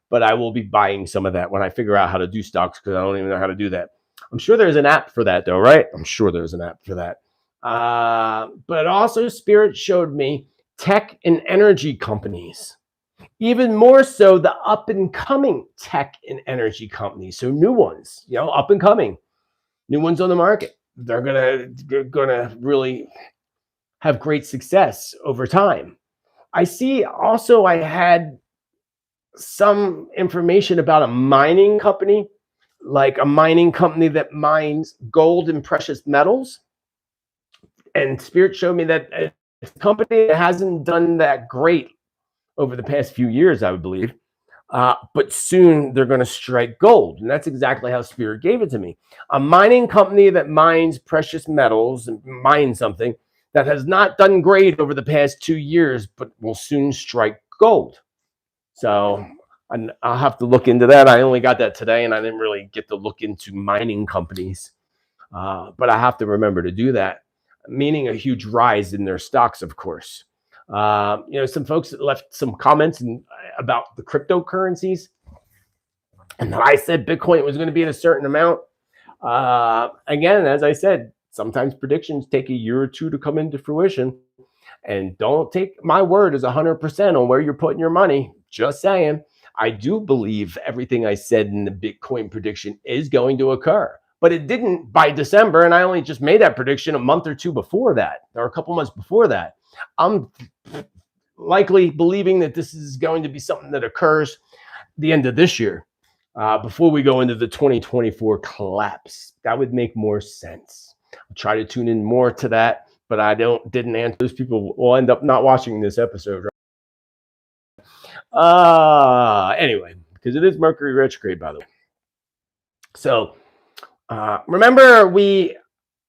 but I will be buying some of that when I figure out how to do stocks, because I don't even know how to do that. I'm sure there's an app for that, though, right? I'm sure there's an app for that. But also, Spirit showed me tech and energy companies. Even more so, the up-and-coming tech and energy companies. So new ones, up and coming, new ones on the market. They're gonna really have great success over time. I see also I had some information about a mining company, like a mining company that mines gold and precious metals. And Spirit showed me that a company that hasn't done that great over the past few years, I would believe. But soon they're going to strike gold. And that's exactly how Spirit gave it to me. A mining company that mines precious metals and mines something that has not done great over the past 2 years, but will soon strike gold. So I'll have to look into that. I only got that today, and I didn't really get to look into mining companies. But I have to remember to do that, meaning a huge rise in their stocks, of course. Some folks left some comments about the cryptocurrencies, and that I said Bitcoin was going to be at a certain amount. Again, as I said, sometimes predictions take a year or two to come into fruition, and don't take my word as 100% on where you're putting your money. Just saying. I do believe everything I said in the Bitcoin prediction is going to occur, but it didn't by December, and I only just made that prediction a month or two before that, or a couple months before that. I'm likely believing that this is going to be something that occurs the end of this year, before we go into the 2024 collapse. That would make more sense. I'll try to tune in more to that, but I didn't answer. Those people will end up not watching this episode, right? Anyway, because it is Mercury retrograde, by the way. So remember, we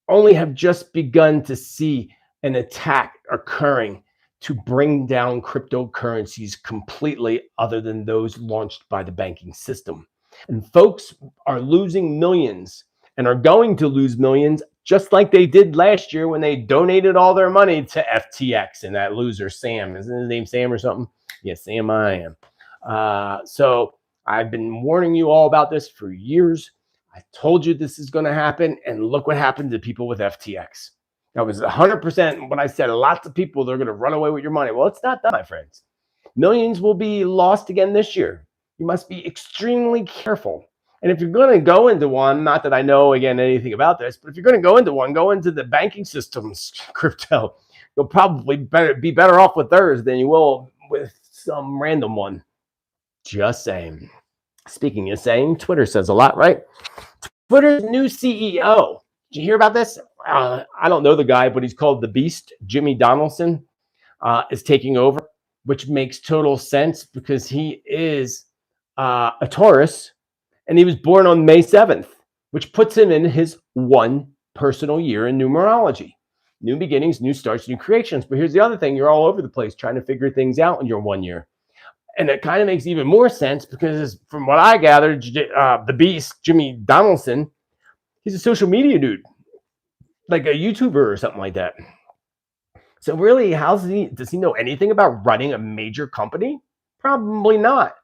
only have just begun to see an attack occurring to bring down cryptocurrencies completely, other than those launched by the banking system. And folks are losing millions and are going to lose millions, just like they did last year when they donated all their money to FTX and that loser Sam. Isn't his name Sam or something? Yes, Sam I am. So I've been warning you all about this for years. I told you this is going to happen, and look what happened to people with FTX. That was 100% what I said. Lots of people, they're going to run away with your money. Well, it's not done, my friends. Millions will be lost again this year. You must be extremely careful. And if you're going to go into one, not that I know, again, anything about this, but if you're going to go into one, go into the banking system's crypto. You'll probably be better off with theirs than you will with some random one. Just saying. Speaking of saying, Twitter says a lot, right? Twitter's new CEO. Did you hear about this? I don't know the guy, but he's called the Beast. Jimmy Donaldson is taking over, which makes total sense because he is a Taurus, and he was born on May 7th, which puts him in his one personal year in numerology. New beginnings, new starts, new creations. But here's the other thing. You're all over the place trying to figure things out in your 1 year. And it kind of makes even more sense because from what I gathered, the Beast, Jimmy Donaldson, he's a social media dude, like a YouTuber or something like that. So really, does he know anything about running a major company? Probably not.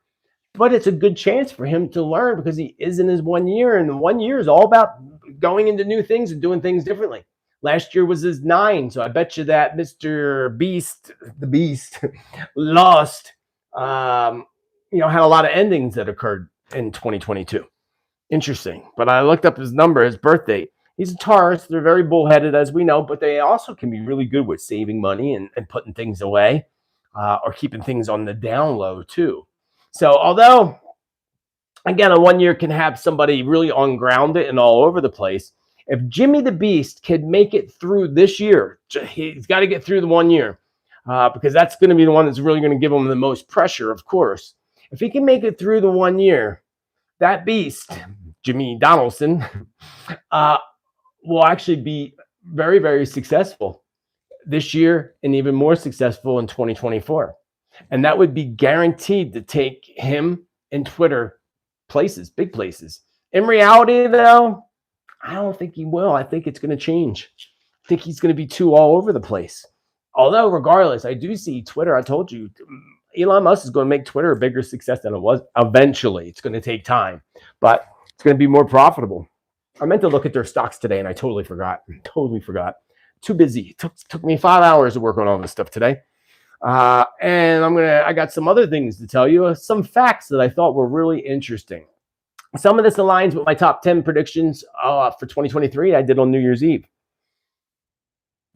But it's a good chance for him to learn because he is in his 1 year. And the 1 year is all about going into new things and doing things differently. Last year was his 9. So I bet you that Mr. Beast, the Beast, lost, had a lot of endings that occurred in 2022. Interesting. But I looked up his number, his birth date. He's a Taurus. They're very bullheaded, as we know, but they also can be really good with saving money and putting things away or keeping things on the down low, too. So although, again, a 1 year can have somebody really ungrounded and all over the place, if Jimmy the Beast can make it through this year, he's got to get through the 1 year because that's going to be the one that's really going to give him the most pressure, of course. If he can make it through the 1 year, that Beast, Jimmy Donaldson, will actually be very, very successful this year and even more successful in 2024. And that would be guaranteed to take him and Twitter places, big places. In reality, though, I don't think he will. I think it's going to change. I think he's going to be too all over the place. Although, regardless, I do see Twitter. I told you, Elon Musk is going to make Twitter a bigger success than it was. Eventually, it's going to take time, but it's going to be more profitable. I meant to look at their stocks today, and I totally forgot. Too busy. It took me 5 hours to work on all this stuff today. And I got some other things to tell you, some facts that I thought were really interesting. Some of this aligns with my top 10 predictions for 2023 I did on New Year's Eve.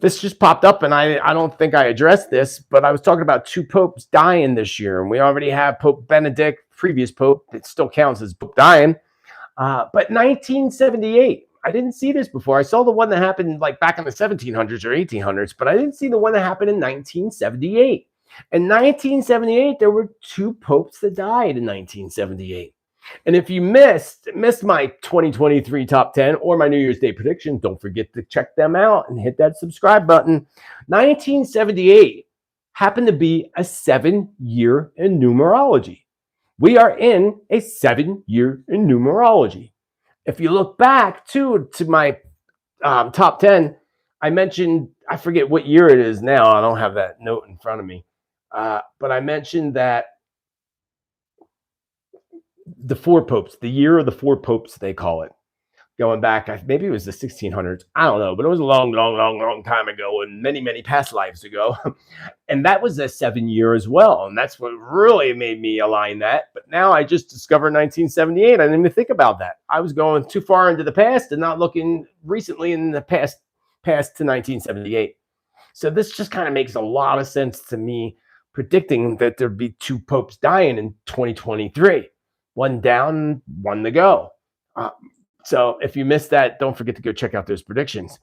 This just popped up, and I don't think I addressed this, but I was talking about 2 popes dying this year, and we already have Pope Benedict, previous pope. It still counts as pope dying. But 1978, I didn't see this before. I saw the one that happened like back in the 1700s or 1800s, but I didn't see the one that happened in 1978. In 1978, there were 2 popes that died in 1978. And if you missed my 2023 top 10 or my New Year's Day predictions, don't forget to check them out and hit that subscribe button. 1978 happened to be a 7-year in numerology. We are in a 7-year in numerology. If you look back to my top 10, I mentioned, I forget what year it is now. I don't have that note in front of me. But I mentioned that the 4 popes, the year of the 4 popes, they call it. Going back, maybe it was the 1600s. I don't know, but it was a long time ago and many past lives ago. And that was a 7-year as well. And that's what really made me align that. But now I just discovered 1978. I didn't even think about that. I was going too far into the past and not looking recently in the past to 1978. So this just kind of makes a lot of sense to me, predicting that there'd be 2 popes dying in 2023. 1 down, 1 to go. So if you missed that, don't forget to go check out those predictions.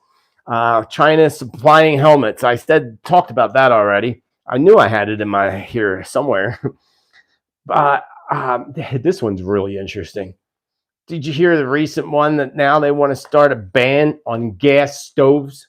China supplying helmets. I talked about that already. I knew I had it in my here somewhere. But this one's really interesting. Did you hear the recent one that now they want to start a ban on gas stoves?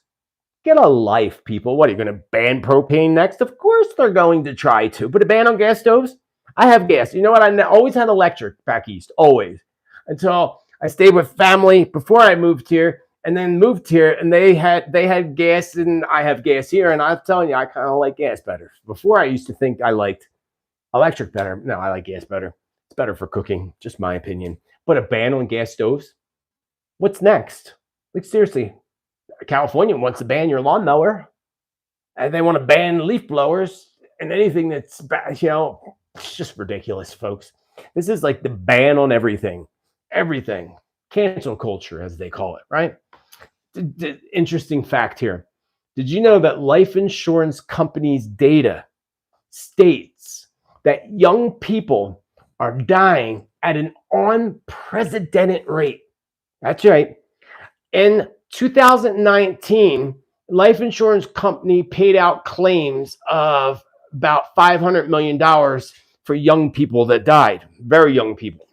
Get a life, people. What, are you going to ban propane next? Of course they're going to try to. Put a ban on gas stoves? I have gas. You know what? I always had electric back east, always. Until I stayed with family before I moved here, and then moved here, and they had gas, and I have gas here, and I'm telling you, I kind of like gas better. Before I used to think I liked electric better. No, I like gas better. It's better for cooking, just my opinion. But a ban on gas stoves? What's next? Like, seriously, California wants to ban your lawnmower, and they want to ban leaf blowers and anything that's bad. You know, it's just ridiculous, folks. This is like the ban on everything. Everything. Cancel culture, as they call it, right? The interesting fact here. Did you know that life insurance companies' data states that young people are dying at an unprecedented rate? That's right. In 2019, life insurance company paid out claims of about $500 million for young people that died, very young people.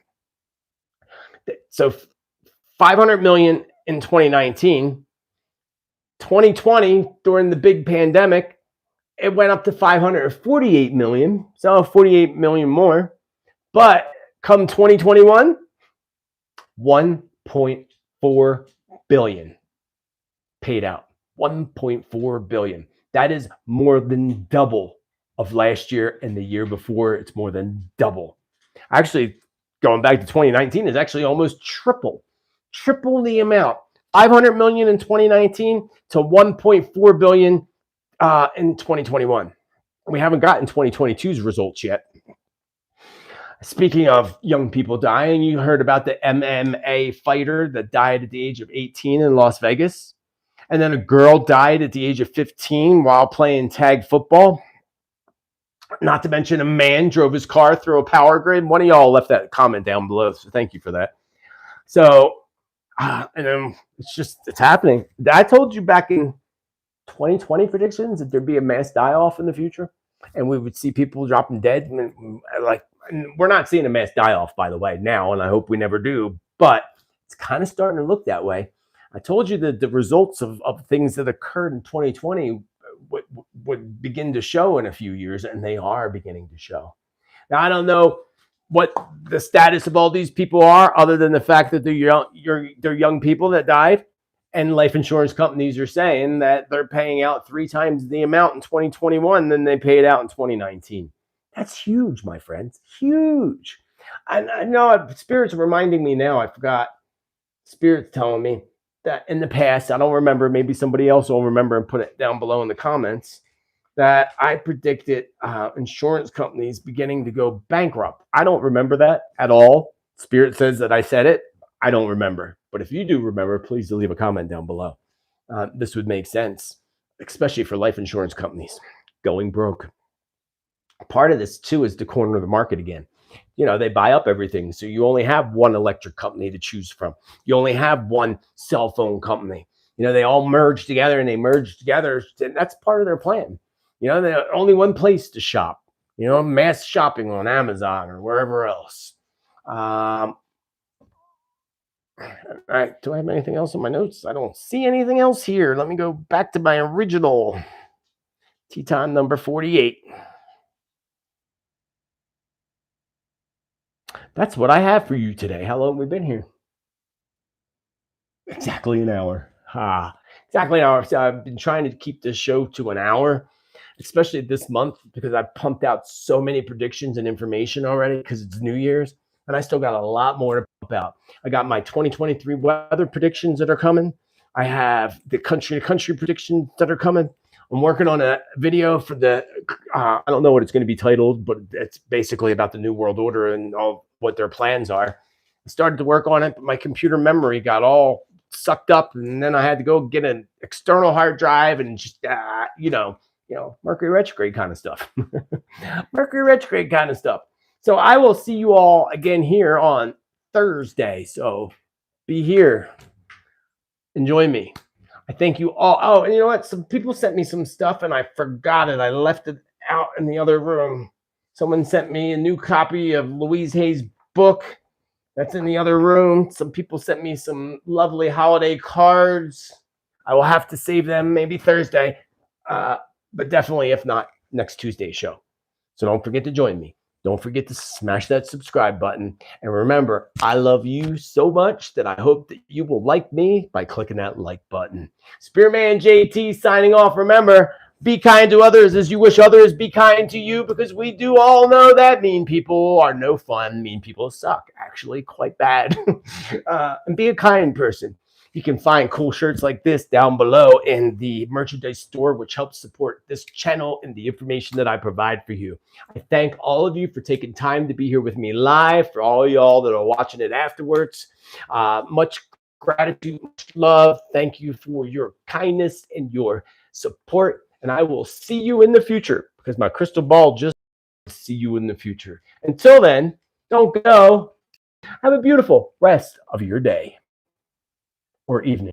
So 500 million in 2019, 2020 during the big pandemic, it went up to 548 million, so 48 million more. But come 2021, 1.4 billion paid out. 1.4 billion. That is more than double of last year, and the year before it's more than double. Actually, going back to 2019 is actually almost triple the amount. 500 million in 2019 to 1.4 billion in 2021. We haven't gotten 2022's results yet. Speaking of young people dying, you heard about the MMA fighter that died at the age of 18 in Las Vegas. And then a girl died at the age of 15 while playing tag football. Not to mention a man drove his car through a power grid. One of y'all left that comment down below, so thank you for that. So, and then it's happening. I told you back in 2020 predictions that there'd be a mass die-off in the future, and we would see people dropping dead. And we're not seeing a mass die-off, by the way, now, and I hope we never do, but it's kind of starting to look that way. I told you that the results of things that occurred in 2020 would begin to show in a few years, and they are beginning to show. Now, I don't know what the status of all these people are, other than the fact that they're young people that died, and life insurance companies are saying that they're paying out 3 times the amount in 2021 than they paid out in 2019. That's huge, my friends, huge. I know Spirit's reminding me now. I forgot. Spirit's telling me that in the past, I don't remember, maybe somebody else will remember and put it down below in the comments, that I predicted insurance companies beginning to go bankrupt. I don't remember that at all. Spirit says that I said it. I don't remember. But if you do remember, please leave a comment down below. This would make sense, especially for life insurance companies going broke. Part of this, too, is to corner the market again. You know, they buy up everything. So you only have one electric company to choose from. You only have one cell phone company. You know, they all merge together, and they merge together. And that's part of their plan. You know, there's only one place to shop. You know, mass shopping on Amazon or wherever else. All right. Do I have anything else in my notes? I don't see anything else here. Let me go back to my original Teton number 48. That's what I have for you today. How long have we been here? Exactly an hour. Exactly an hour. So I've been trying to keep this show to an hour, especially this month, because I've pumped out so many predictions and information already because it's New Year's, and I still got a lot more to pump out. I got my 2023 weather predictions that are coming. I have the country-to-country predictions that are coming. I'm working on a video for the, I don't know what it's going to be titled, but it's basically about the New World Order and all what their plans are. I started to work on it, but my computer memory got all sucked up, and then I had to go get an external hard drive and just, you know, Mercury Retrograde kind of stuff. Mercury Retrograde kind of stuff. So I will see you all again here on Thursday. So be here. Enjoy me. I thank you all. Oh, and you know what? Some people sent me some stuff and I forgot it. I left it out in the other room. Someone sent me a new copy of Louise Hay's book. That's in the other room. Some people sent me some lovely holiday cards. I will have to save them maybe Thursday, but definitely, if not, next Tuesday's show. So don't forget to join me. Don't forget to smash that subscribe button. And remember, I love you so much that I hope that you will like me by clicking that like button. Spearman JT signing off. Remember, be kind to others as you wish others be kind to you, because we do all know that mean people are no fun. Mean people suck, actually quite bad. And be a kind person. You can find cool shirts like this down below in the merchandise store, which helps support this channel and the information that I provide for you. I thank all of you for taking time to be here with me live. For all y'all that are watching it afterwards, much gratitude, much love. Thank you for your kindness and your support. And I will see you in the future, because my crystal ball just see you in the future. Until then, don't go. Have a beautiful rest of your day or evening.